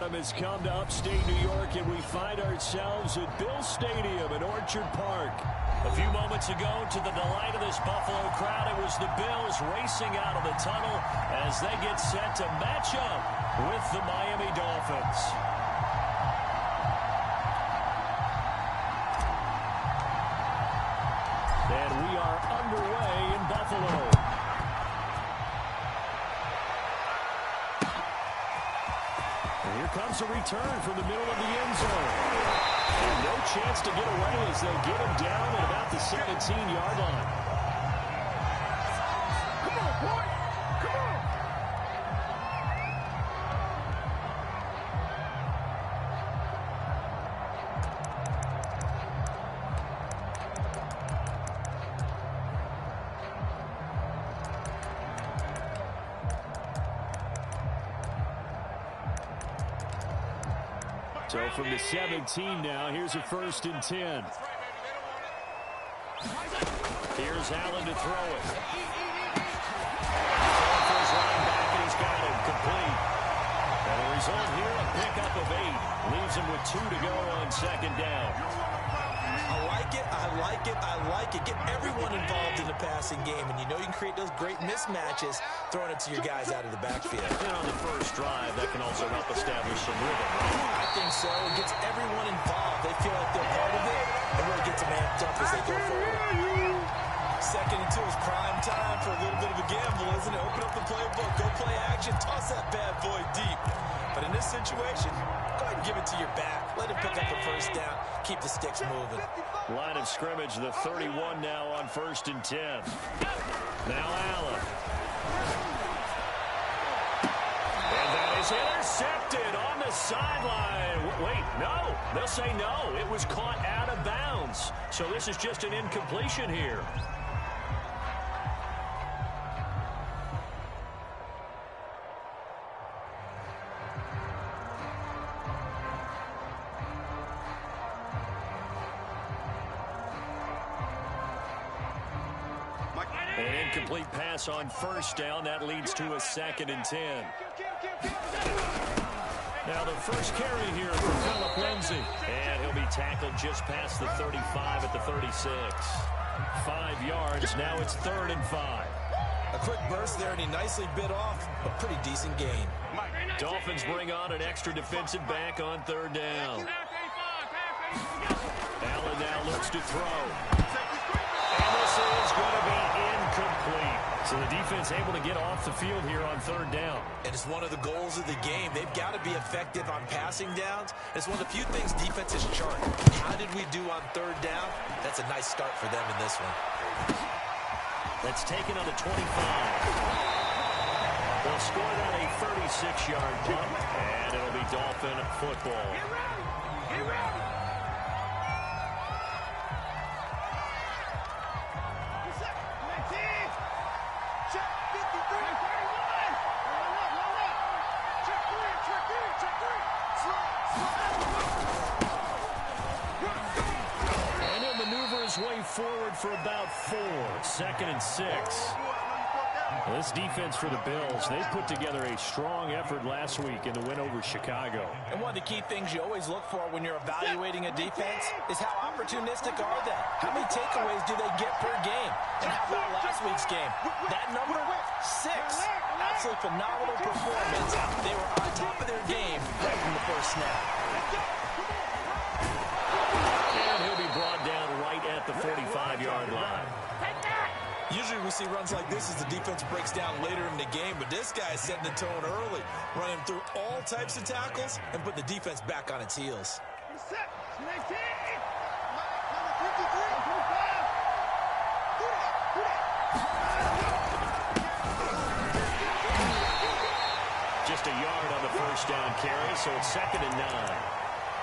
time has come to upstate New York, and we find ourselves at Bill Stadium in Orchard Park. A few moments ago, to the delight of this Buffalo crowd, it was the Bills racing out of the tunnel as they get set to match up with the Miami Dolphins. And we are underway in Buffalo. Here comes a return from the middle of the end zone. And no chance to get away as they get him down at about the 17-yard line. Come on, boy! Come on! So from the 17 now, here's a 1st and 10. Here's Allen to throw it. For his running back, and he's got him complete. And the result here, a pickup of 8. Leaves him with 2 to go on 2nd down. I like it, I like it, I like it. Get everyone involved in the passing game, and you know you can create those great mismatches throwing it to your guys out of the backfield. And on the first drive, that can also help establish some rhythm, right? I think so. It gets everyone involved. They feel like they're part of it, and really gets them amped up as they go forward. 2nd and 2 is prime time for a little bit of a gamble, isn't it? Open up the playbook, go play action, toss that bad boy deep. But in this situation, go ahead and give it to your back. Let him pick up the 1st down. Keep the sticks moving. Line of scrimmage, the 31 now on 1st and 10. Now Allen. And that is intercepted on the sideline. Wait, no. They'll say no. It was caught out of bounds. So this is just an incompletion here. An incomplete pass on 1st down. That leads to a 2nd and 10. Now the first carry here for Phillip Lindsay. And he'll be tackled just past the 35 at the 36. 5 yards. Now it's 3rd and 5. A quick burst there, and he nicely bit off a pretty decent gain. Dolphins bring on an extra defensive back on 3rd down. Allen now looks to throw. And this is going to be incomplete. So the defense able to get off the field here on 3rd down. And it's one of the goals of the game. They've got to be effective on passing downs. It's one of the few things defenses chart. How did we do on 3rd down? That's a nice start for them in this one. That's taken on the 25. They'll score that a 36-yard punt, and it'll be Dolphin football. Get ready! Get ready! Way forward for about 4. 2nd and 6. Well, this defense for the Bills, they put together a strong effort last week in the win over Chicago. And one of the key things you always look for when you're evaluating a defense is how opportunistic are they? How many takeaways do they get per game? And how about last week's game? That number, 6. Absolutely phenomenal performance. They were on top of their game right from the first snap. And he'll be brought down right at the 45-yard line. Usually we see runs like this as the defense breaks down later in the game, but this guy is setting the tone early, running through all types of tackles and put the defense back on its heels. Just a yard on the 1st down carry, so it's 2nd and 9.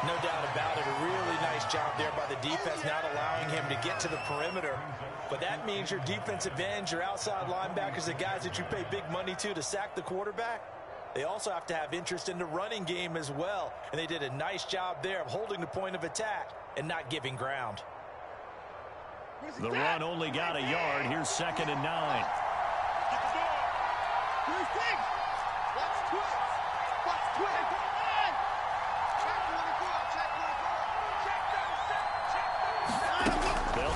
No doubt about it. A really nice job there by the defense, not allowing him to get to the perimeter. But that means your defensive ends, your outside linebackers, the guys that you pay big money to sack the quarterback, they also have to have interest in the running game as well. And they did a nice job there of holding the point of attack and not giving ground. The run only got a yard. Here's 2nd and 9.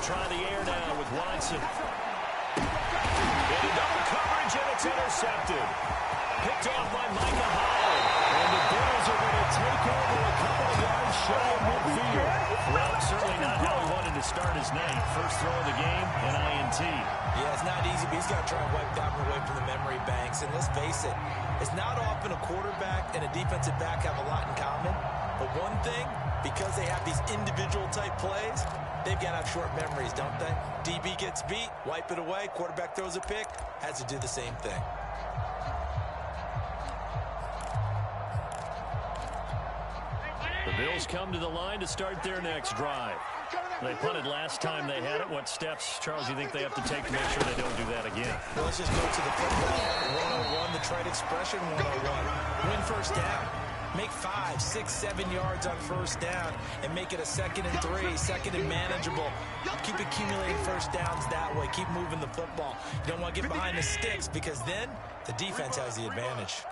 They'll try the air now with Watson. In double coverage, and it's intercepted. Picked off by Micah Hyde. And the Bills are going to take over a couple of yards shy of midfield. Well, certainly not how he wanted to start his night. First throw of the game, an INT. Yeah, it's not easy, but he's got to try and wipe that one away from the memory banks. And let's face it, it's not often a quarterback and a defensive back have a lot in common. But one thing, because they have these individual type plays, they've got to have short memories, don't they? DB gets beat, wipe it away, quarterback throws a pick, has to do the same thing. The Bills come to the line to start their next drive. They punted last time they had it. What steps, Charles, you think they have to take to make sure they don't do that again? Well, let's just go to the football. 101, the trade expression 101. Win first down. Make 5, 6, 7 yards on first down and make it a 2nd and 3, 2nd and manageable. Keep accumulating first downs that way. Keep moving the football. You don't want to get behind the sticks because then the defense has the advantage.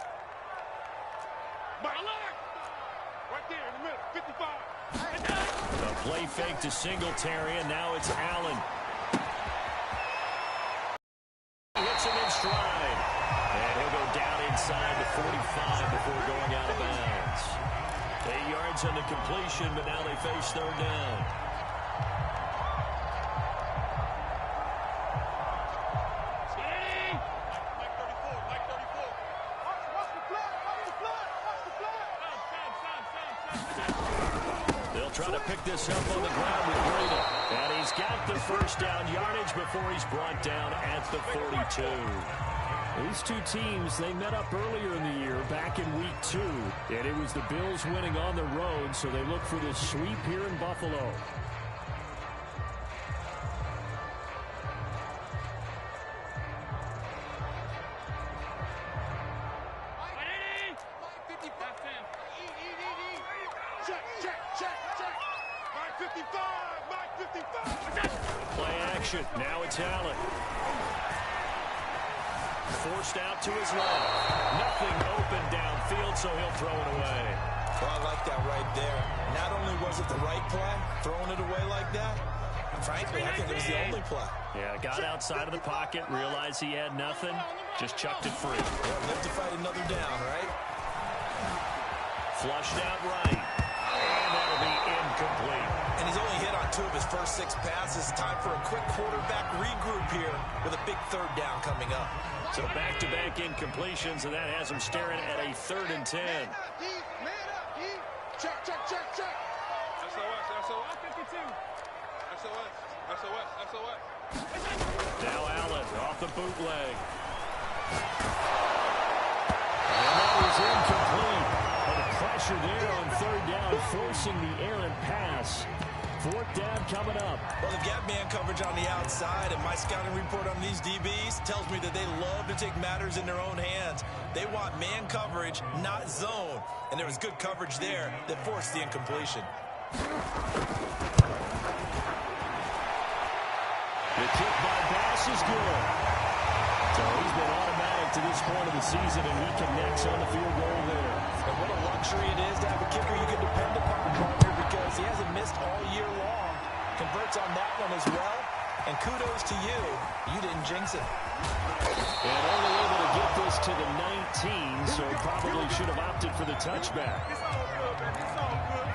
A play fake to Singletary, and now it's Allen. Hits him in stride. And he'll go down inside the 45 before going out of bounds. 8 yards on the completion, but now they face third down. Trying to pick this up on the ground with Brady. And he's got the first down yardage before he's brought down at the 42. These two teams, they met up earlier in the year, back in week 2. And it was the Bills winning on the road, so they look for this sweep here in Buffalo. Play action. Now it's Allen. Forced out to his left. Nothing open downfield, so he'll throw it away. Well, I like that right there. Not only was it the right play, throwing it away like that, frankly, I think it was the only play. Yeah, got outside of the pocket, realized he had nothing, just chucked it free. Yeah, live to fight another down, right? Flushed out right. And that'll be incomplete. And he's only hit on 2 of his first 6 passes. Time for a quick quarterback regroup here with a big third down coming up. So back-to-back incompletions, and that has him staring at a 3rd and 10. Check. SOS, 52. SOS. Now Allen off the bootleg. And that is incomplete. And the pressure there on 3rd down, forcing the errant pass. 4th down coming up. Well, they've got man coverage on the outside, and my scouting report on these DBs tells me that they love to take matters in their own hands. They want man coverage, not zone. And there was good coverage there that forced the incompletion. The kick by Bass is good. So he's been automatic to this point of the season, and he connects on the field goal there. And what a luxury it is to have a kicker you can depend upon, partner, because he hasn't missed all year long. Converts on that one as well. And kudos to you. You didn't jinx it. And only able to get this to the 19, so probably should have opted for the touchback. It's all good, baby. It's all good.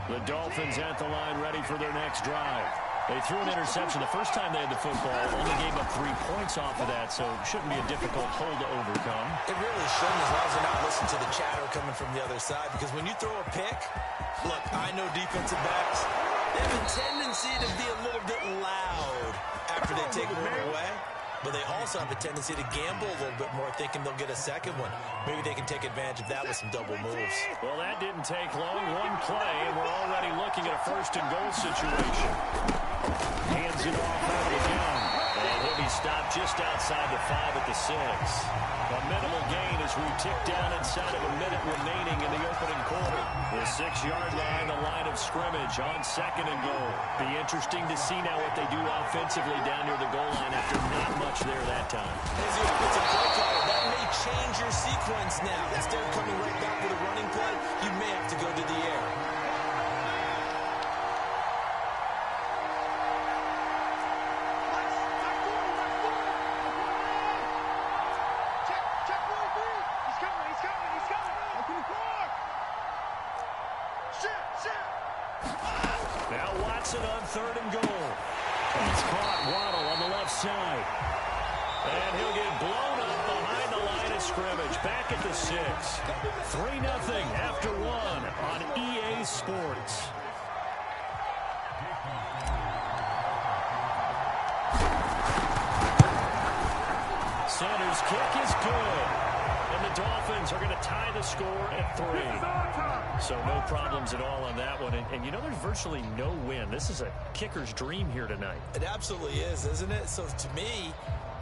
The Dolphins at the line ready for their next drive. They threw an interception the first time they had the football, only gave up 3 points off of that, so shouldn't be a difficult hole to overcome. It really shouldn't, as long as they're not listening to the chatter coming from the other side, because when you throw a pick, look, I know defensive backs, they have a tendency to be a little bit loud after they take one away, but they also have a tendency to gamble a little bit more, thinking they'll get a second one. Maybe they can take advantage of that with some double moves. Well, that didn't take long. One play, and we're already looking at a 1st and goal situation. Hands it off out of the gun. And he'll be stopped just outside the 5 at the 6. A minimal gain as as we tick down inside of a minute remaining in the opening quarter. The 6-yard line, the line of scrimmage on 2nd and goal. Be interesting to see now what they do offensively down near the goal line after not much there that time. It's a play call. That may change your sequence now. Instead of coming right back with a running play, you may have to go to the air. Now Watson on 3rd and goal. It's caught. Waddle on the left side. And he'll get blown up behind the line of scrimmage. Back at the 6. 3-0 after 1 on EA Sports. Sanders' kick is good. And the Dolphins are going to tie the score at 3. So no problems at all on that one. And you know, there's virtually no win. This is a kicker's dream here tonight. It absolutely is, isn't it? So to me,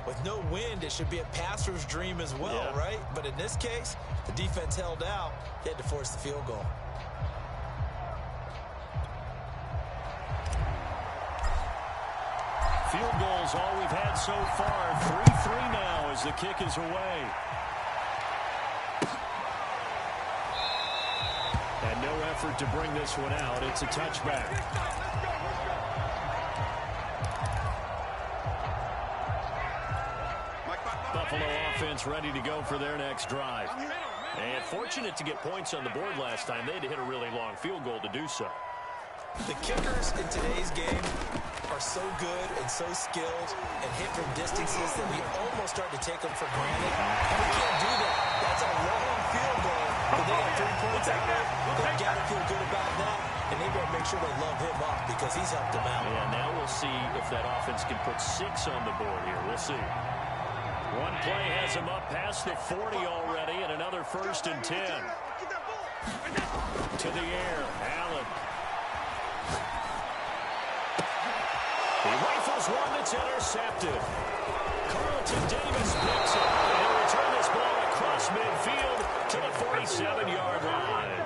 with no wind, it should be a passer's dream as well, right? But in this case, the defense held out. They had to force the field goal. Field goals all we've had so far. 3-3 now as the kick is away. And no effort to bring this one out. It's a touchback. Buffalo offense ready to go for their next drive. And fortunate to get points on the board last time. They had to hit a really long field goal to do so. The kickers in today's game are so good and so skilled and hit from distances that we almost start to take them for granted. And we can't do that. That's a long field goal, but they have 3 points out of it. They've got to feel good about that, and they better make sure they love him up because he's helped them out. Yeah, now we'll see if that offense can put 6 on the board here. We'll see. One play has him up past the 40 already, and another 1st and 10. To the air, Allen. He rifles one that's intercepted. Carlton Davis picks it, and he'll return this ball across midfield to the 47-yard line.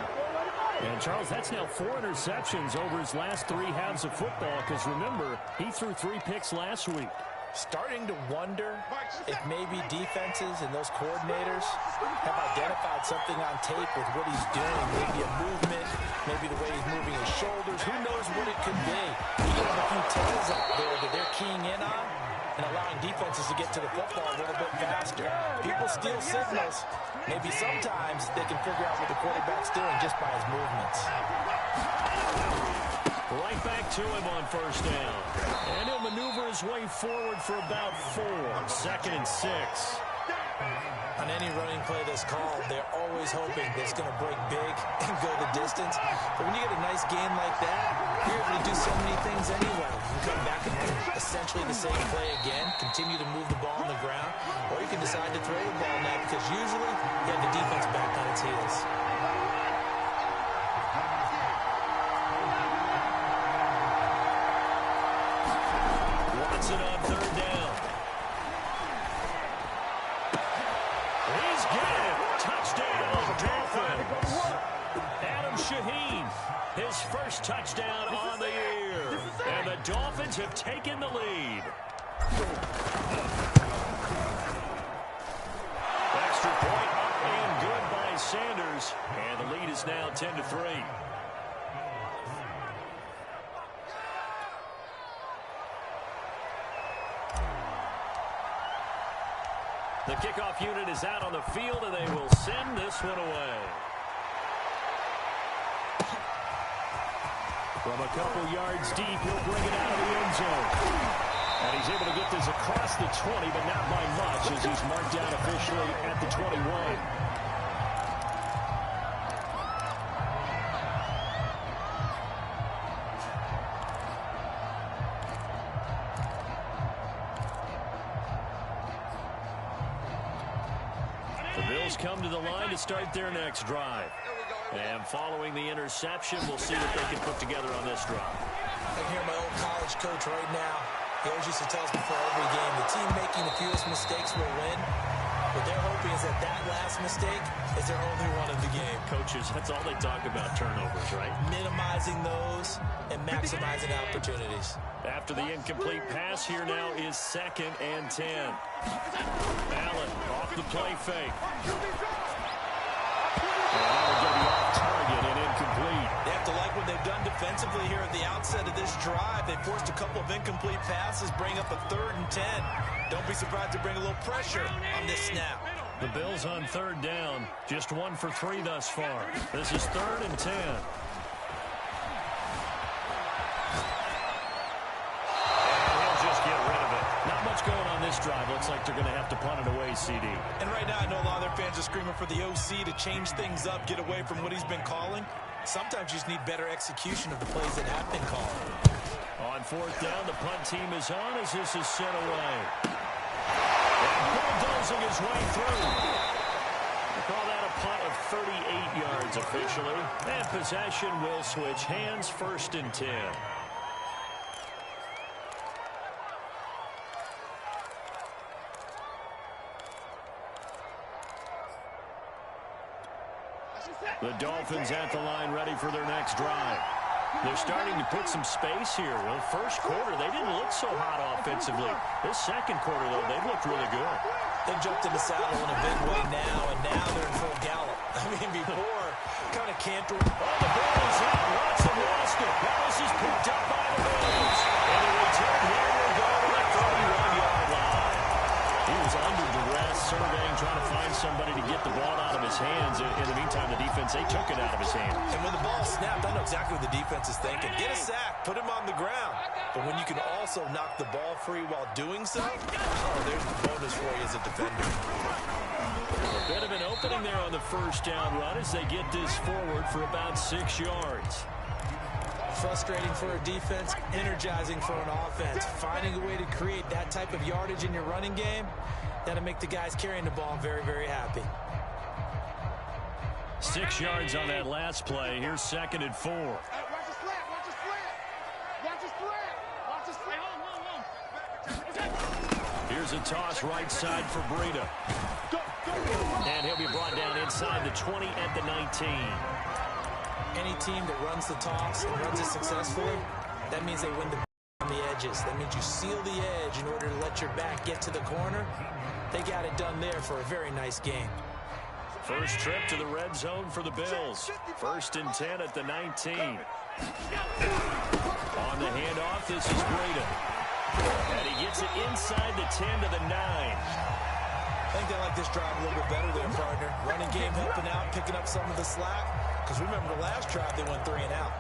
And, Charles, that's now 4 interceptions over his last 3 halves of football, because, remember, he threw 3 picks last week. Starting to wonder if maybe defenses and those coordinators have identified something on tape with what he's doing. Maybe a movement, maybe the way he's moving his shoulders. Who knows what it could be? You have a few tells out there that they're keying in on and allowing defenses to get to the football a little bit faster. People steal signals. Maybe sometimes they can figure out what the quarterback's doing just by his movements. Right back to him on 1st down. And he'll maneuver his way forward for about 4. 2nd and 6. On any running play that's called, they're always hoping that it's going to break big and go the distance. But when you get a nice game like that, you're able to do so many things anyway. You can come back and run essentially the same play again, continue to move the ball on the ground, or you can decide to throw the ball now because usually you have the defense back on its heels. Watson on 3rd down. He's got it. Touchdown, Dolphins. Adam Shaheen, his first touchdown on the year. And the Dolphins have taken the lead. Extra point up and good by Sanders. And the lead is now 10-3. The kickoff unit is out on the field, and they will send this one away. From a couple yards deep, he'll bring it out of the end zone. And he's able to get this across the 20, but not by much, as he's marked down officially at the 21. The Bills come to the line to start their next drive. And following the interception, we'll see what they can put together on this drive. I can hear my old college coach right now. He always used to tell us before every game, the team making the fewest mistakes will win. What they're hoping is that last mistake is their only one of the game. Coaches, that's all they talk about, turnovers, right? Minimizing those and maximizing opportunities. After the incomplete pass, here now is 2nd and 10. Allen off the play fake. And that will get off target and incomplete. They have to like what they've done defensively here at the outset of this drive. They forced a couple of incomplete passes, bring up a 3rd and 10. Don't be surprised to bring a little pressure on this snap. The Bills on 3rd down, just 1 for 3 thus far. This is 3rd and 10. Not much going on this drive. Looks like they're going to have to punt it away, CD. And right now, I know a lot of their fans are screaming for the OC to change things up, get away from what he's been calling. Sometimes you just need better execution of the plays that have been called. On 4th down, the punt team is on as this is sent away. And bulldozing his way through. They call that a punt of 38 yards officially. And possession will switch hands, 1st and 10. The Dolphins at the line ready for their next drive. They're starting to put some space here. Well, first quarter, they didn't look so hot offensively. This second quarter, though, they've looked really good. They've jumped in the saddle in a big way now, and now they're in full gallop. I mean, before, kind of canter. Oh, the ball is out. Watson lost it. Dallas is picked up by the Bills. And the return here will go to the 31-yard line. He was under duress, surveying, trying to find somebody to get the ball out of his hands. In the meantime, the defense, they took it out of his hands. And when the ball snapped, I know exactly what the defense is thinking. Get a sack, put him on the ground. But when you can also knock the ball free while doing so, oh, there's the bonus for you as a defender. A bit of an opening there on the 1st down run as they get this forward for about 6 yards. Frustrating for a defense, energizing for an offense. Finding a way to create that type of yardage in your running game, that'll make the guys carrying the ball very, very happy. 6 yards on that last play. Here's 2nd and 4. Watch the slant, watch the slant. Watch the slant. Watch the slant. Here's a toss right side for Breida. And he'll be brought down inside the 20 at the 19. Any team that runs the toss and runs it successfully, that means they win the on the edges. That means you seal the edge in order to let your back get to the corner. They got it done there for a very nice game. First trip to the red zone for the Bills. 1st and 10 at the 19. On the handoff, this is Breida. And he gets it inside the 10 to the 9. I think they like this drive a little bit better there, partner. Running game helping out, picking up some of the slack. Because remember, the last drive, they went 3 and out.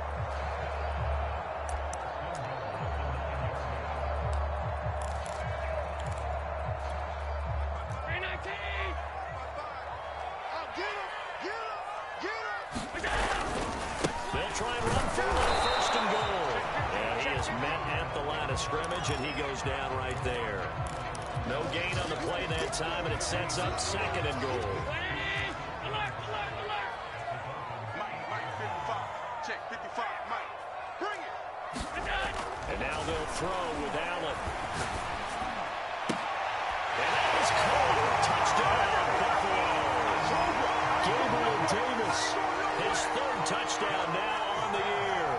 They'll try and run for the 1st and goal. And he is met at the line of scrimmage, and he goes down right there. No gain on the play that time, and it sets up 2nd and goal. Check 55, Mike. Bring it. And now they'll throw with Allen. And that is caught. Touchdown, Buffalo. Gabriel Davis, his 3rd touchdown now on the year.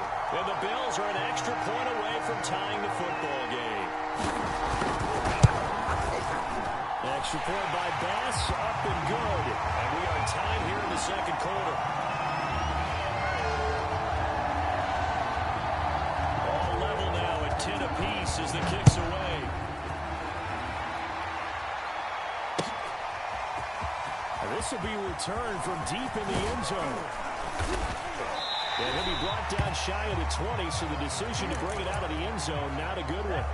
And the Bills are an extra point away from tying the football game. Extra point by Bass, up and good. And we are tied here in the 2nd quarter. All level now at 10 apiece as the kick's away. And this will be returned from deep in the end zone. And he'll be brought down shy of the 20, so the decision to bring it out of the end zone, not a good one.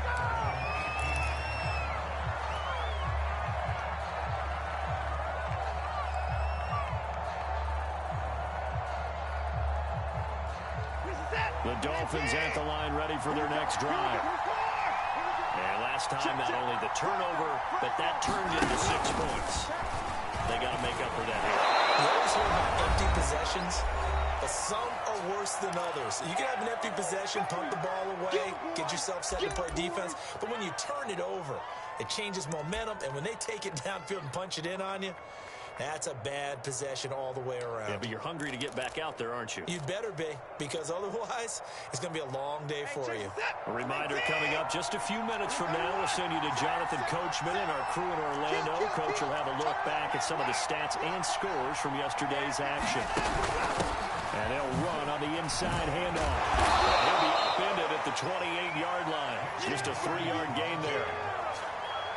The Dolphins at the line ready for their next drive. And last time, not only the turnover, but that turned into 6 points. They got to make up for that here. You always hear about empty possessions, but some are worse than others. You can have an empty possession, punt the ball away, get yourself set to play defense, but when you turn it over, it changes momentum, and when they take it downfield and punch it in on you, That's a bad possession all the way around. Yeah, but you're hungry to get back out there, aren't you? You'd better be, because otherwise it's going to be a long day for you. A reminder coming up just a few minutes from now. We'll send you to Jonathan Coachman and our crew in Orlando. Coach will have a look back at some of the stats and scores from yesterday's action. And they'll run on the inside handoff. He'll be upended at the 28-yard line. Just a 3-yard gain there.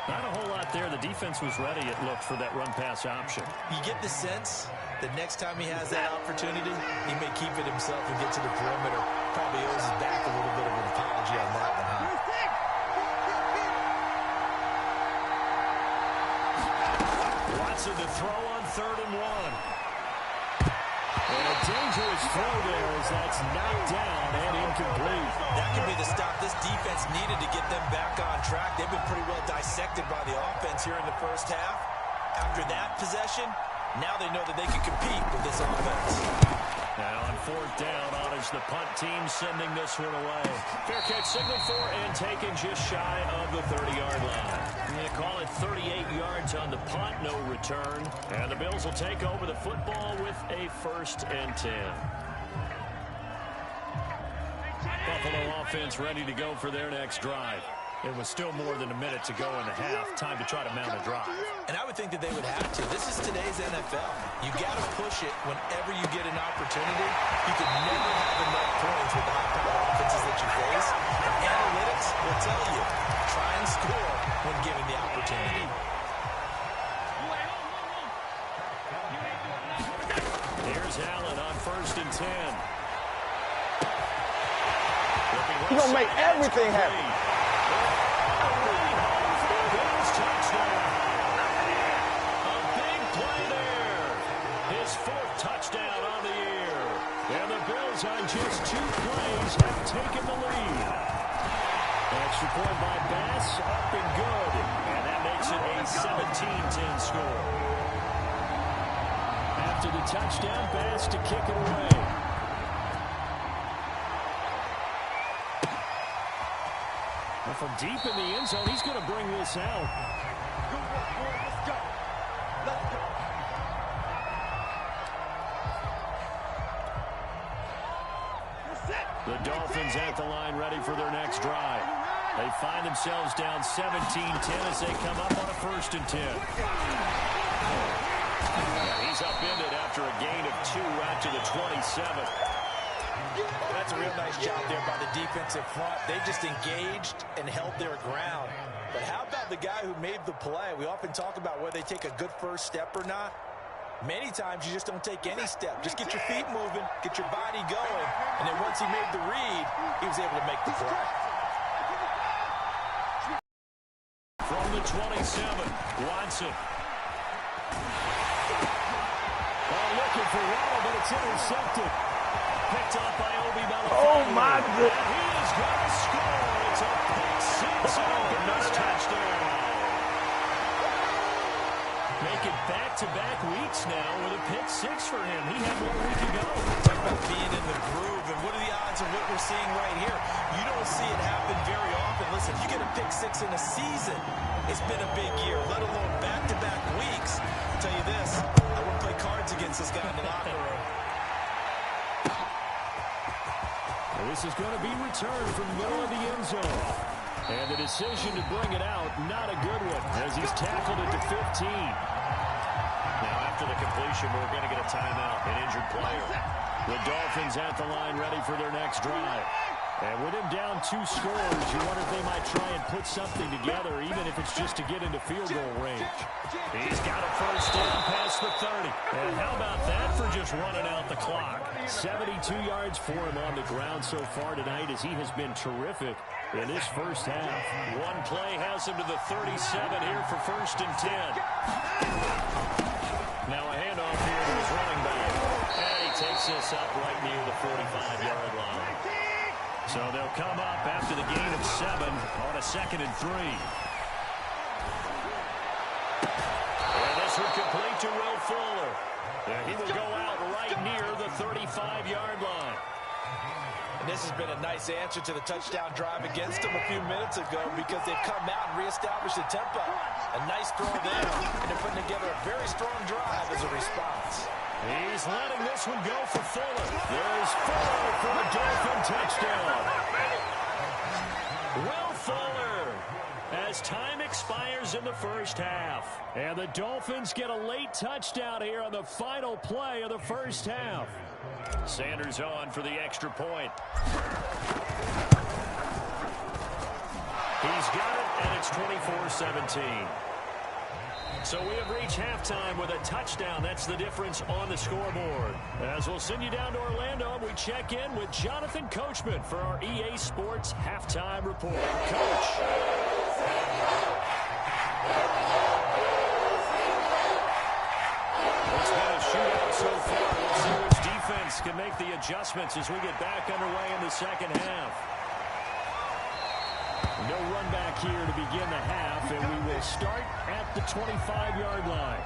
Not a whole lot there. The defense was ready, it looked, for that run-pass option. You get the sense that next time he has that opportunity, he may keep it himself and get to the perimeter. Probably owes his back a little bit of an apology on that one, huh? Watson to throw on 3rd and 1. And a dangerous throw there as that's knocked down and incomplete. That could be the stop this defense needed to get them back on track. They've been pretty well dissected by the offense here in the first half. After that possession, now they know that they can compete with this offense. Now on 4th down, on is the punt team sending this one away. Fair catch signaled for and taken just shy of the 30-yard line. They call it 38 yards on the punt, no return. And the Bills will take over the football with a 1st and 10. Buffalo offense ready to go for their next drive. It was still more than a minute to go in the half. Time to try to mount a drive. And I would think that they would have to. This is today's NFL. You got to push it whenever you get an opportunity. You can never have enough points with the high-powered offenses that you face. Analytics will tell you, try and score when given the opportunity. Here's Allen on 1st and 10. He's going to make everything happen. Touchdown on the year. And the Bills on just 2 plays have taken the lead. Extra point by Bass, up and good. And that makes it a 17-10 score. After the touchdown, Bass to kick it away. Well, from deep in the end zone, he's going to bring this out. Good work, boy. Let's go. Let's go. The Dolphins at the line ready for their next drive. They find themselves down 17-10 as they come up on a 1st and 10. He's upended after a gain of 2 out to the 27. That's a real nice job there by the defensive front. They just engaged and held their ground. But how about the guy who made the play? We often talk about whether they take a good first step or not. Many times you just don't take any step. Just get your feet moving, get your body going, and then once he made the read, he was able to make the play. From the 27, Watson. Looking for Waddle, but it's intercepted. Picked off by Obi Belichick. Oh, my goodness. He is going to score. It's a pick 6 and a nice touchdown. Make it back-to-back weeks now with a pick 6 for him. He had 1 week ago. Talk about being in the groove, and what are the odds of what we're seeing right here? You don't see it happen very often. Listen, you get a pick 6 in a season, it's been a big year, let alone back-to-back weeks. I'll tell you this, I wouldn't play cards against this guy in the locker room. And this is going to be returned from the middle of the end zone. And the decision to bring it out, not a good one, as he's tackled at the 15. Now, after the completion, we're going to get a timeout, an injured player. The Dolphins at the line ready for their next drive. And with him down 2 scores, you wonder if they might try and put something together, even if it's just to get into field goal range. He's got a 1st down past the 30. And how about that for just running out the clock? 72 yards for him on the ground so far tonight, as he has been terrific in this first half. 1 play has him to the 37 here for 1st and 10. Now a handoff here to his running back. And he takes this up right near the 45-yard line. So they'll come up after the gain of 7 on a 2nd and 3. And this would complete to Will Fuller. And he will go out right near the 35-yard line. And this has been a nice answer to the touchdown drive against them a few minutes ago, because they've come out and reestablished the tempo. A nice throw there, and they're putting together a very strong drive as a response. He's letting this one go for Fuller. There's Fuller for a Dolphin touchdown. Will Fuller, as time expires in the first half. And the Dolphins get a late touchdown here on the final play of the first half. Sanders on for the extra point. He's got it, and it's 24-17. So we have reached halftime with a touchdown. That's the difference on the scoreboard. As we'll send you down to Orlando, we check in with Jonathan Coachman for our EA Sports Halftime Report. Coach. It's been a shootout so far. Let's see which defense can make the adjustments as we get back underway in the second half. No run back here to begin the half, and we will start at the 25-yard line.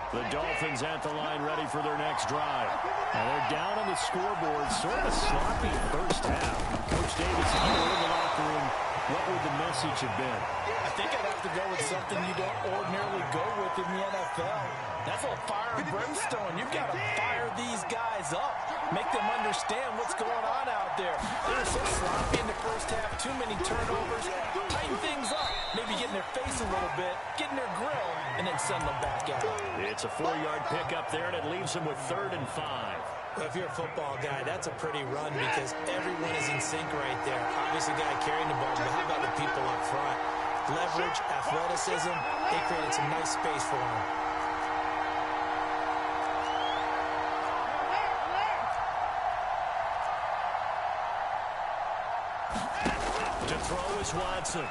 The Dolphins at the line ready for their next drive. And they're down on the scoreboard. Sort of a sloppy first half. Coach Davis, if you were in the locker room, what would the message have been? I think I'd have to go with something you don't ordinarily go with in the NFL. That's a fire and brimstone. You've got to fire these guys up. Make them understand what's going on out there. They're so sloppy in the first half. Too many turnovers. Tighten things up. Maybe get in their face a little bit. Get in their grill. And then send them back out. It's a 4-yard pickup there, and it leaves them with 3rd and 5. Well, if you're a football guy, that's a pretty run because everyone is in sync right there. Obviously, the guy carrying the ball, but how about the people up front? Leverage, athleticism, they created some nice space for him. To throw is Watson.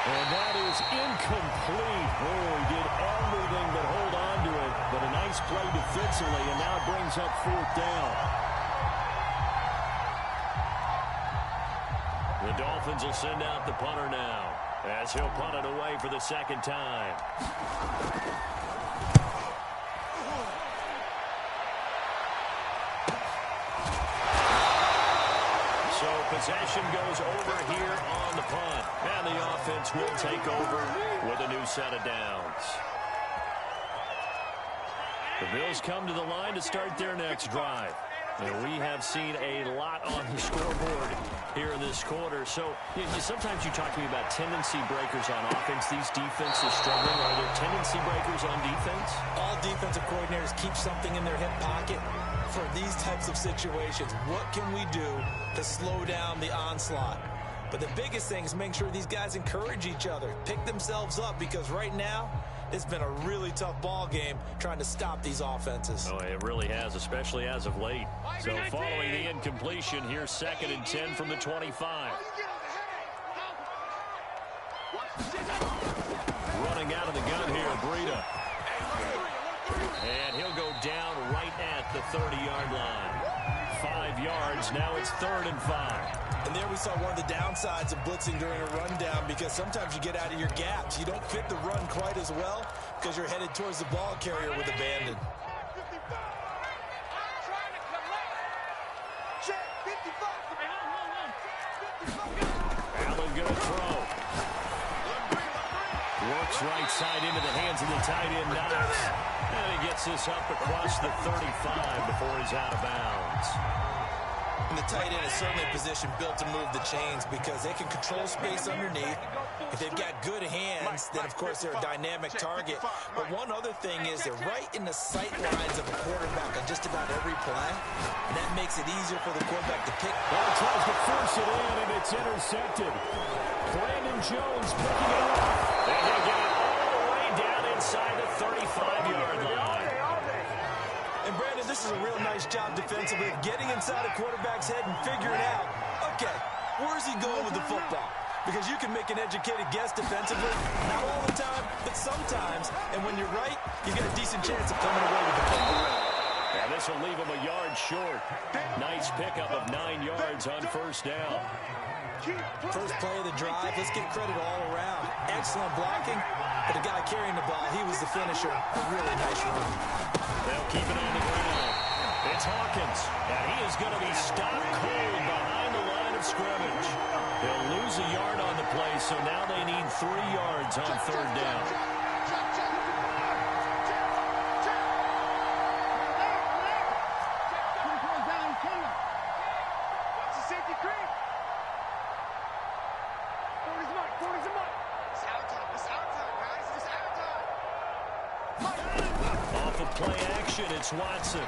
And that is incomplete. Oh, he did everything but hold on to it. But a nice play defensively, and now it brings up 4th down. The Dolphins will send out the punter now, as he'll punt it away for the second time. So possession goes over here on the punt. And the offense will take over with a new set of downs. The Bills come to the line to start their next drive. And we have seen a lot on the scoreboard here in this quarter. So sometimes you talk to me about tendency breakers on offense. These defenses struggling. Are there tendency breakers on defense? All defensive coordinators keep something in their hip pocket for these types of situations. What can we do to slow down the onslaught? But the biggest thing is making sure these guys encourage each other, pick themselves up, because right now it's been a really tough ball game trying to stop these offenses. Oh, it really has, especially as of late. So following the incompletion, here's 2nd and 10 from the 25. Running out of the gun here, Breida. And he'll go down right at the 30-yard line. 5 yards, now it's 3rd and 5. And there we saw one of the downsides of blitzing during a rundown, because sometimes you get out of your gaps. You don't fit the run quite as well because you're headed towards the ball carrier with abandon. Allen going to throw. Works right side into the hands of the tight end, Knox. And he gets this up across the 35 before he's out of bounds. And the tight end is certainly a position built to move the chains because they can control space underneath. If they've got good hands, then, of course, they're a dynamic target. But one other thing is they're right in the sight lines of a quarterback on just about every play. And that makes it easier for the quarterback to pick. Well, tries to force it in, and it's intercepted. Brandon Jones picking it up. And he'll get it all the way down inside the 35-yard line. And, Brandon, this is a real nice job defensively, getting inside a quarterback's head and figuring out a Okay, where's he going with the football? Because you can make an educated guess defensively, not all the time, but sometimes. And when you're right, you get a decent chance of coming away with the football. And this will leave him a yard short. Nice pickup of 9 yards on first down. First play of the drive, let's give credit all around. Excellent blocking, but the guy carrying the ball, he was the finisher. A really nice run. They'll keep it on the ground. It's Hawkins, and he is going to be stopped cold behind the line of scrimmage. They'll lose a yard on the play, so now they need 3 yards on third down. Off of play action, it's Watson.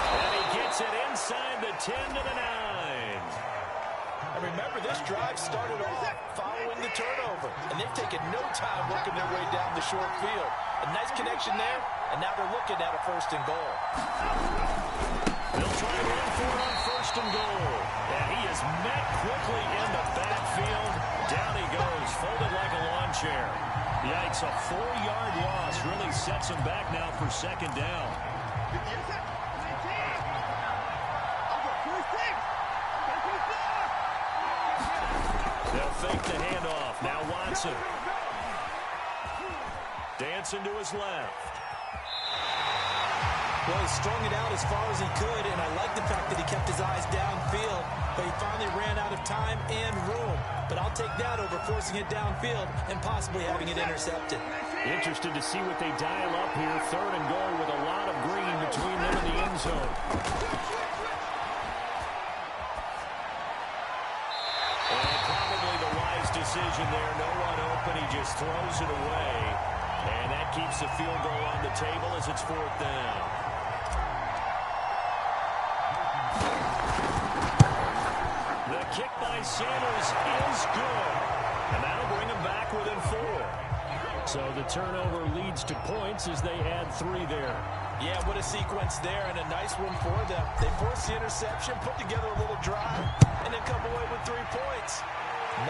And he gets it inside the 10 to the 9. And remember, this drive started off following the turnover. And they've taken no time working their way down the short field. A nice connection there, and now they're looking at a first and goal. They'll try and run for it on first and goal. And he is met quickly in the backfield. Down he goes, folded like a lawn chair. Yikes, a 4-yard loss really sets him back now for second down. They'll fake the handoff. Now Watson. Dancing to his left. Well, he strung it out as far as he could, and I like the fact that he kept his eyes downfield, but he finally ran out of time and room. But I'll take that over forcing it downfield and possibly having it intercepted. Interested to see what they dial up here. Third and goal with a lot of green between them and the end zone. And probably the wise decision there. No one open. He just throws it away. And that keeps the field goal on the table as it's fourth down. The kick by Sanders is good. And that'll bring him back within 4. So the turnover leads to points as they add 3 there. Yeah, what a sequence there, and a nice one for them. They force the interception, put together a little drive, and then come away with 3 points.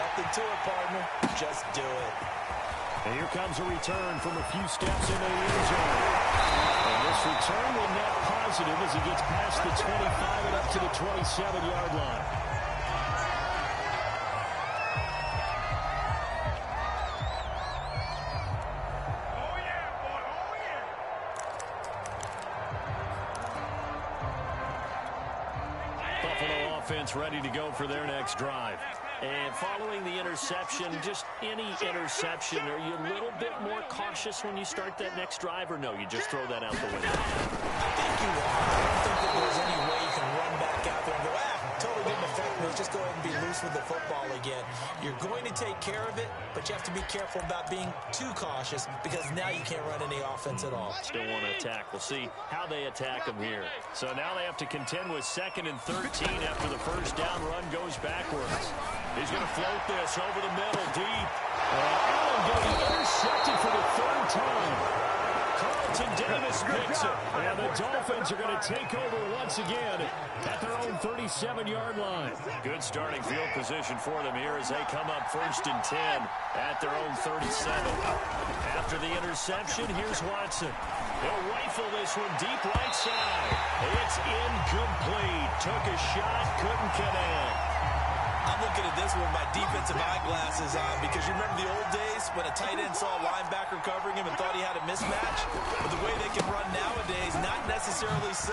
Nothing to it, partner. Just do it. And here comes a return from a few steps into the end zone. And this return will net positive as he gets past the 25 and up to the 27-yard line. Buffalo offense ready to go for their next drive. And following the interception, just any interception, are you a little bit more cautious when you start that next drive, or no, you just throw that out the window? I think you are. I don't think that there's any way you can run back out there and go, totally didn't affect me. Just go ahead and be loose with the football again. You're going to take care of it, but you have to be careful about being too cautious because now you can't run any offense at all. Still want to attack. We'll see how they attack them here. So now they have to contend with 2nd and 13 after the first down run goes backwards. He's going to float this over the middle, deep. Allen getting intercepted for the 3rd time. Carlton Davis picks it. And the Dolphins are going to take over once again at their own 37-yard line. Good starting field position for them here as they come up 1st and 10 at their own 37. After the interception, here's Watson. He'll rifle this one deep right side. It's incomplete. Took a shot, couldn't connect. I'm looking at this with my defensive eyeglasses on because you remember the old days when a tight end saw a linebacker covering him and thought he had a mismatch? But the way they can run nowadays, not necessarily so.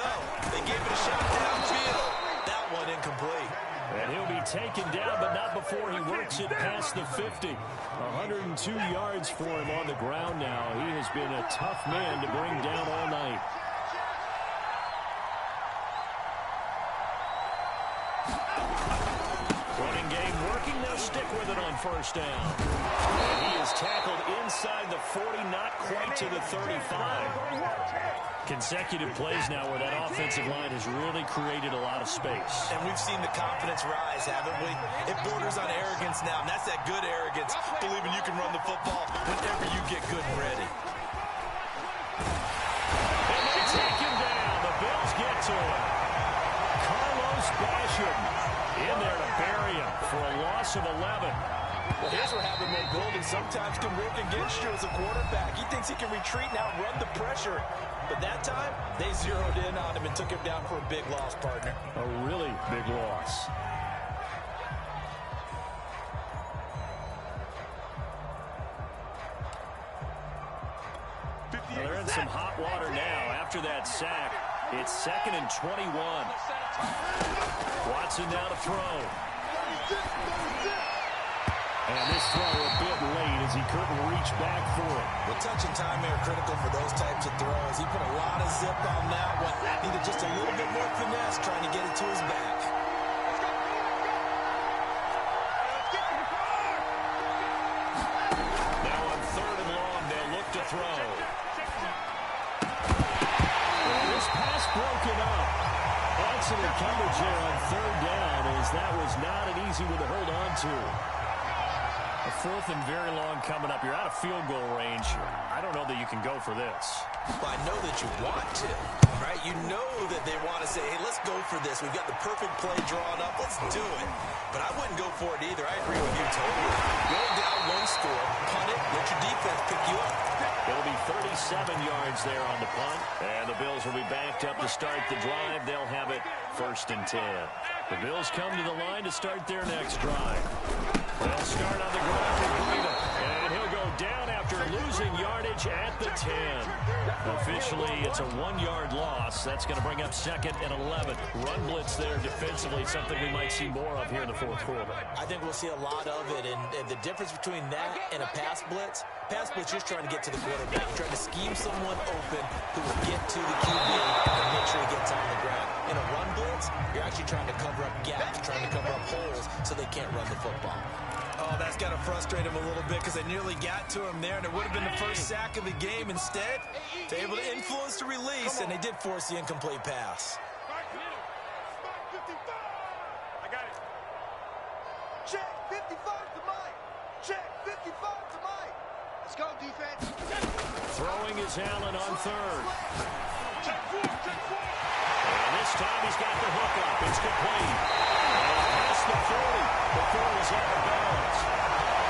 They gave it a shot downfield. That one incomplete. And he'll be taken down, but not before he works it past the 50. 102 yards for him on the ground now. He has been a tough man to bring down all night. Running game working. They'll stick with it on first down. And he is tackled inside the 40, not quite to the 35. Consecutive plays now where that offensive line has really created a lot of space. And we've seen the confidence rise, haven't we? It borders on arrogance now, and that's that good arrogance, believing you can run the football whenever you get good and ready. And they take him down. The Bills get to him. Carlos Bills bash him. In there to bury him for a loss of 11. Well, here's where having mobility sometimes can work against you as a quarterback. He thinks he can retreat and outrun the pressure. But that time, they zeroed in on him and took him down for a big loss, partner. A really big loss. Well, they're in some hot water now after that sack. It's 2nd and 21. Watson now to throw. And this throw a bit late as he couldn't reach back for it. Well, touch and time are critical for those types of throws. He put a lot of zip on that one. Needed just a little bit more finesse trying to get it to his back. Now on 3rd and long, they'll look to throw. This pass broken up. Excellent coverage here on 3rd down, as that was not an easy one to hold on to. A 4th and very long coming up. You're out of field goal range. I don't know that you can go for this. Well, I know that you want to, right? You know that they want to say, hey, let's go for this. We've got the perfect play drawn up. Let's do it. But I wouldn't go for it either. I agree with you totally. Go down one score, punt it, let your defense pick you up. It'll be 37 yards there on the punt. And the Bills will be backed up to start the drive. They'll have it 1st and 10. The Bills come to the line to start their next drive. They'll start on the ground with Breida, and he'll go down after losing yardage at the 10. Officially, it's a 1-yard loss. That's going to bring up 2nd and 11. Run blitz there defensively, something we might see more of here in the 4th quarter. I think we'll see a lot of it, and the difference between that and a pass blitz you're just trying to get to the quarterback. You're trying to scheme someone open who will get to the QB and make sure he gets on the ground. In a run blitz, you're actually trying to cover up gaps, trying to cover up holes so they can't run the football. Oh, that's got to frustrate him a little bit because they nearly got to him there, and it would have been the first sack of the game. Instead, they're able to influence the release, and they did force the incomplete pass. I got it. Check 55 to Mike. Check 55 to Mike. Let's go, defense. Throwing is Allen on 3rd. Check 4, check 4. And this time he's got the hook up. It's complete. And past the 40 before it was out of bounds.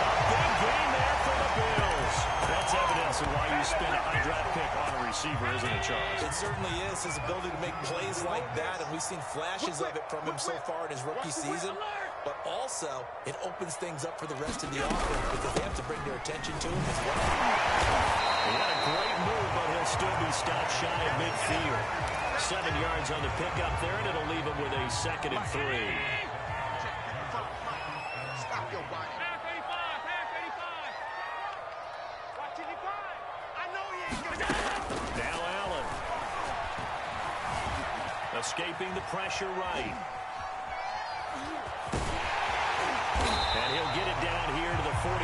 A big game there for the Bills. That's evidence of why you spend a high draft pick on a receiver, isn't it, Charles? It certainly is, his ability to make plays like that, and we've seen flashes of it from him so far in his rookie season. But also, it opens things up for the rest of the offense because they have to bring their attention to him as well. He had a great move, but he'll still be stopped shy of midfield. 7 yards on the pickup there, and it'll leave him with a 2nd and 3. Stop your body. Half 85, half 85. Watch 85. I know he ain't gonna get it. Now Allen. Escaping the pressure right. And he'll get it down here to the 43.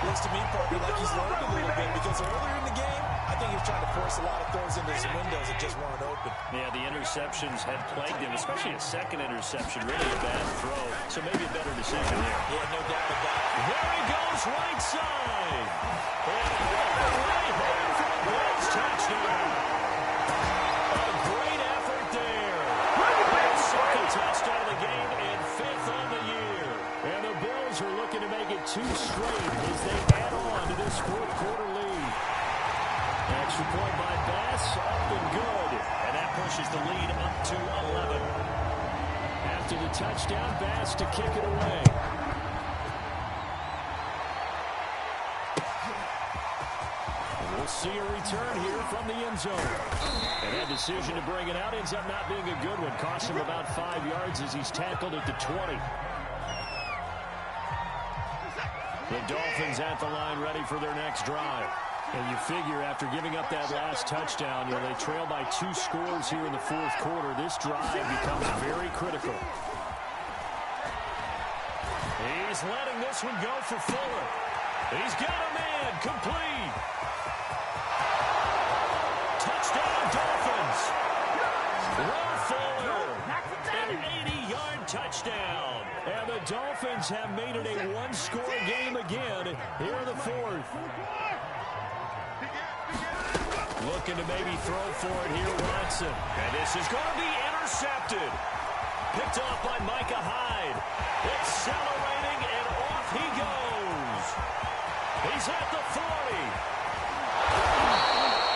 Looks to me, partner, like he's learned a little bit because earlier in the game, I think he was trying to force a lot of throws into some windows that just weren't open. Yeah, the interceptions had plagued him, especially a second interception. Really a bad throw, so maybe a better decision there. Yeah, no doubt about it. There he goes, right side. And right hand for the Bills, touchdown. A great effort there. Second touchdown of the game and 5th on the year. And the Bills are looking to make it 2 straight as they add on to this 4th quarter lead. Extra point by Bass, up and good. And that pushes the lead up to 11. After the touchdown, Bass to kick it away. And we'll see a return here from the end zone. And that decision to bring it out ends up not being a good one. Costs him about 5 yards as he's tackled at the 20. The Dolphins at the line ready for their next drive. And you figure after giving up that last touchdown, they trail by 2 scores here in the 4th quarter. This drive becomes very critical. He's letting this one go for Fuller. He's got a man, complete. Touchdown, Dolphins. Will Fuller, an 80-yard touchdown. And the Dolphins have made it a 1-score game again here in the 4th. Looking to maybe throw for it here, Watson. And this is going to be intercepted. picked off by Micah Hyde. Accelerating, and off he goes. He's at the 40.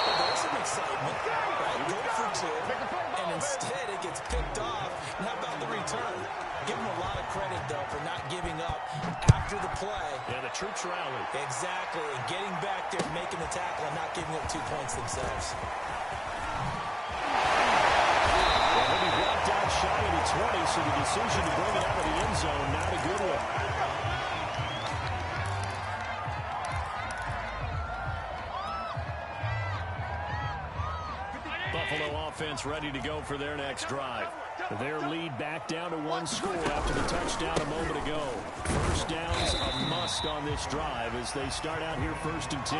Well, there's some excitement. Right? Go for two, and instead it gets picked off. And how about the return? Give him a lot of credit, though, for not giving up after the play. Yeah, the troops rallied. Exactly, and getting back there, making the tackle, and not giving up 2 points themselves. Well, he'll be blocked out shy of the 20, so the decision to bring it out of the end zone, not a good one. Buffalo offense ready to go for their next drive. Their lead back down to 1 score after the touchdown a moment ago. First down's a must on this drive as they start out here 1st and 10.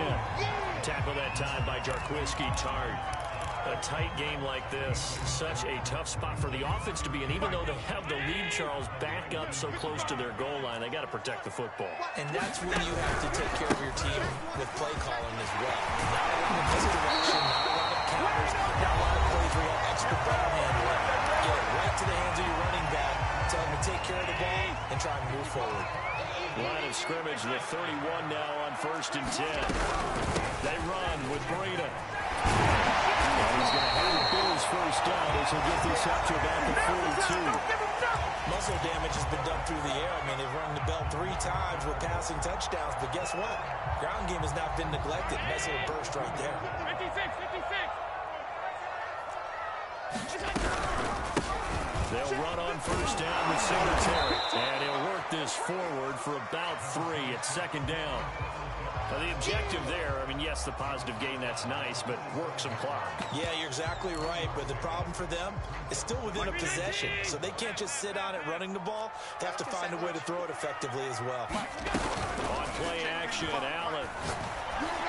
Tackle that time by Jarquiski Tart. A tight game like this, such a tough spot for the offense to be in. Even though they have the lead, Charles, back up so close to their goal line, they got to protect the football. And that's when you have to take care of your team with play calling as well. Not a lot of misdirection, not a lot of counters, not a lot of plays where you have extra ball handling. Get it right to the hands of your running back, tell him to take care of the ball, and try and move forward. Line of scrimmage, the 31 now on 1st and 10. They run with Breida. And he's going to have the Bills first down as he'll get this up to about the 42. Muscle damage has been done through the air. I mean, they've rung the bell 3 times with passing touchdowns, but guess what? Ground game has not been neglected. Nice little burst right there. 56. They'll run on first down with Singletary. And he'll work this forward for about 3 at 2nd down. Now the objective there, I mean, yes, the positive gain, that's nice, but work some clock. Yeah, you're exactly right, but the problem for them is still within a possession, so they can't just sit on it running the ball. They have to find a way to throw it effectively as well. On play action, Allen.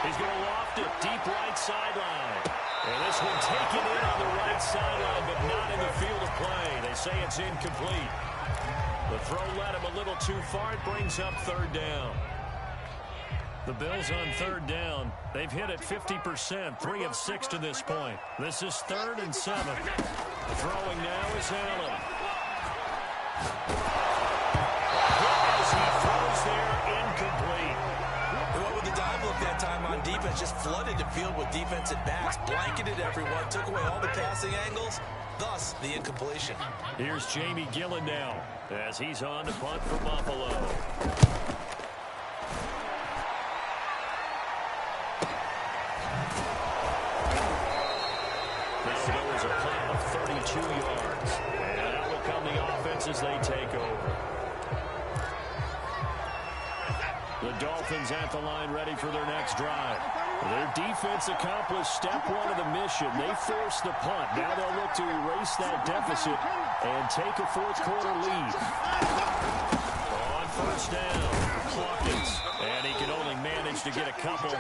He's going to loft it deep right sideline. And this one taken in on the right sideline, but not in the field of play. They say it's incomplete. The throw led him a little too far. It brings up 3rd down. The Bills on 3rd down. They've hit it 50%, 3 of 6 to this point. This is 3rd and 7. Throwing now is Allen. As he throws there, incomplete. What with the dive look that time on defense, just flooded the field with defensive backs, blanketed everyone, took away all the passing angles, thus the incompletion. Here's Jamie Gillen now as he's on to punt for Buffalo. A punt of 32 yards. And out will come the offense as they take over. The Dolphins at the line ready for their next drive. Their defense accomplished step 1 of the mission. They forced the punt. Now they'll look to erase that deficit and take a 4th quarter lead. On first down, Hawkins. And he can only manage to get a couple.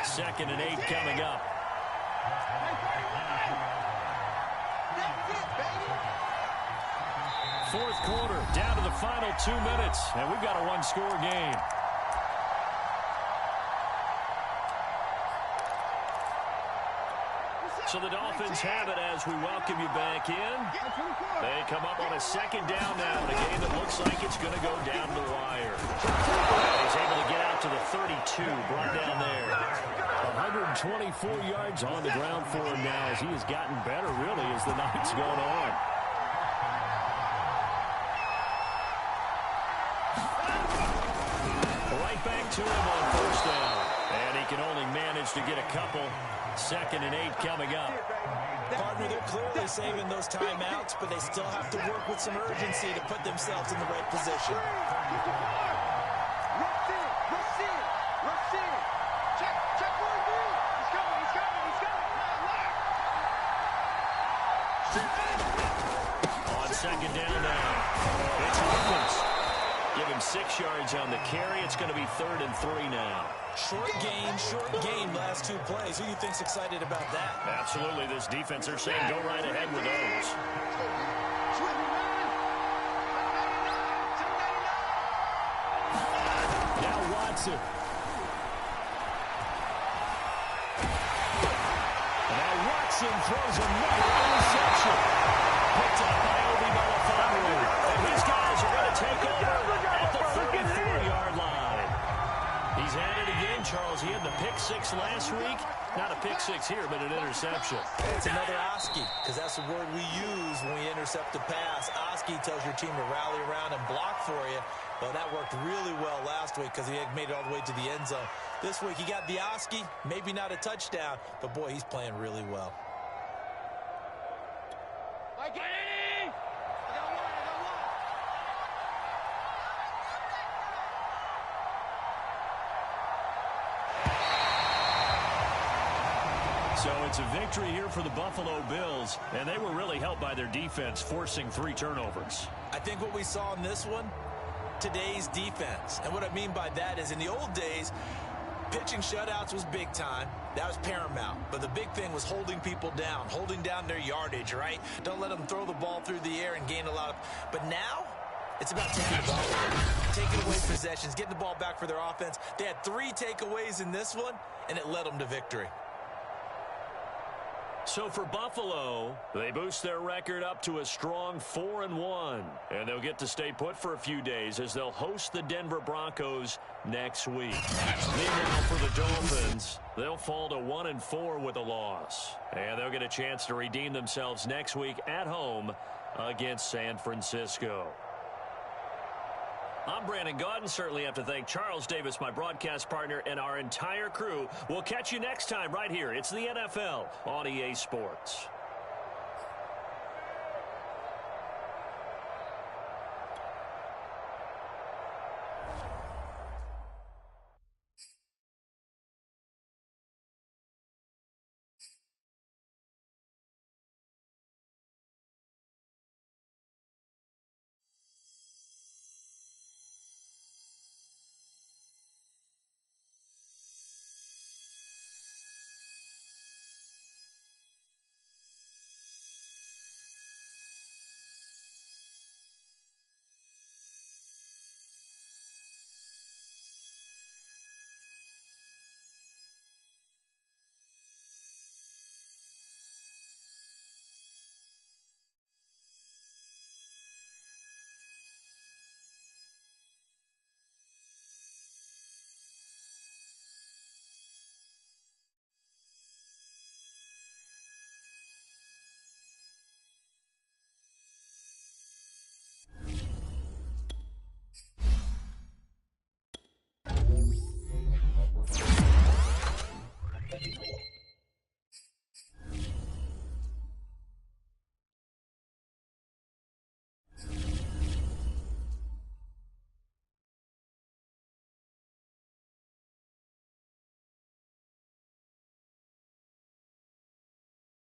2nd and 8 coming up. Fourth quarter, down to the final 2 minutes, and we've got a 1-score game. So the Dolphins have it as we welcome you back in. They come up on a 2nd down now in a game that looks like it's going to go down the wire. He's able to get out to the 32, brought down there. 124 yards on the ground for him now as he has gotten better, really, as the night's gone on. Back to him on first down. And he can only manage to get a couple. 2nd and 8 coming up. Partner, they're clearly saving those timeouts, but they still have to work with some urgency to put themselves in the right position. Rush in. Check 1, dude. He's coming. On 2nd down now. It's Hawkins. Give him 6 yards on the carry. It's going to be 3rd and 3 now. Short gain, last 2 plays. Who do you think's excited about that? Absolutely. This defense are saying go right ahead with those. Now Watson. Now Watson throws another interception. Picked up by Obi Melifonwu. Charles, he had the pick six last week. Not a pick six here, but an interception. It's another Oski, because that's the word we use when we intercept a pass. Oski tells your team to rally around and block for you. Well, that worked really well last week because he had made it all the way to the end zone. This week, he got the Oski, maybe not a touchdown, but boy, he's playing really well. So it's a victory here for the Buffalo Bills, and they were really helped by their defense, forcing 3 turnovers. I think what we saw in this one, today's defense. And what I mean by that is in the old days, pitching shutouts was big time. That was paramount. But the big thing was holding people down, holding down their yardage, right? Don't let them throw the ball through the air and gain a lot of... But now, it's about taking the ball away, taking away possessions, getting the ball back for their offense. They had 3 takeaways in this one, and it led them to victory. So for Buffalo, they boost their record up to a strong 4-1. And they'll get to stay put for a few days as they'll host the Denver Broncos next week. Meanwhile, for the Dolphins, they'll fall to 1-4 with a loss. And they'll get a chance to redeem themselves next week at home against San Francisco. I'm Brandon Gaudin. Certainly have to thank Charles Davis, my broadcast partner, and our entire crew. We'll catch you next time right here. It's the NFL on EA Sports.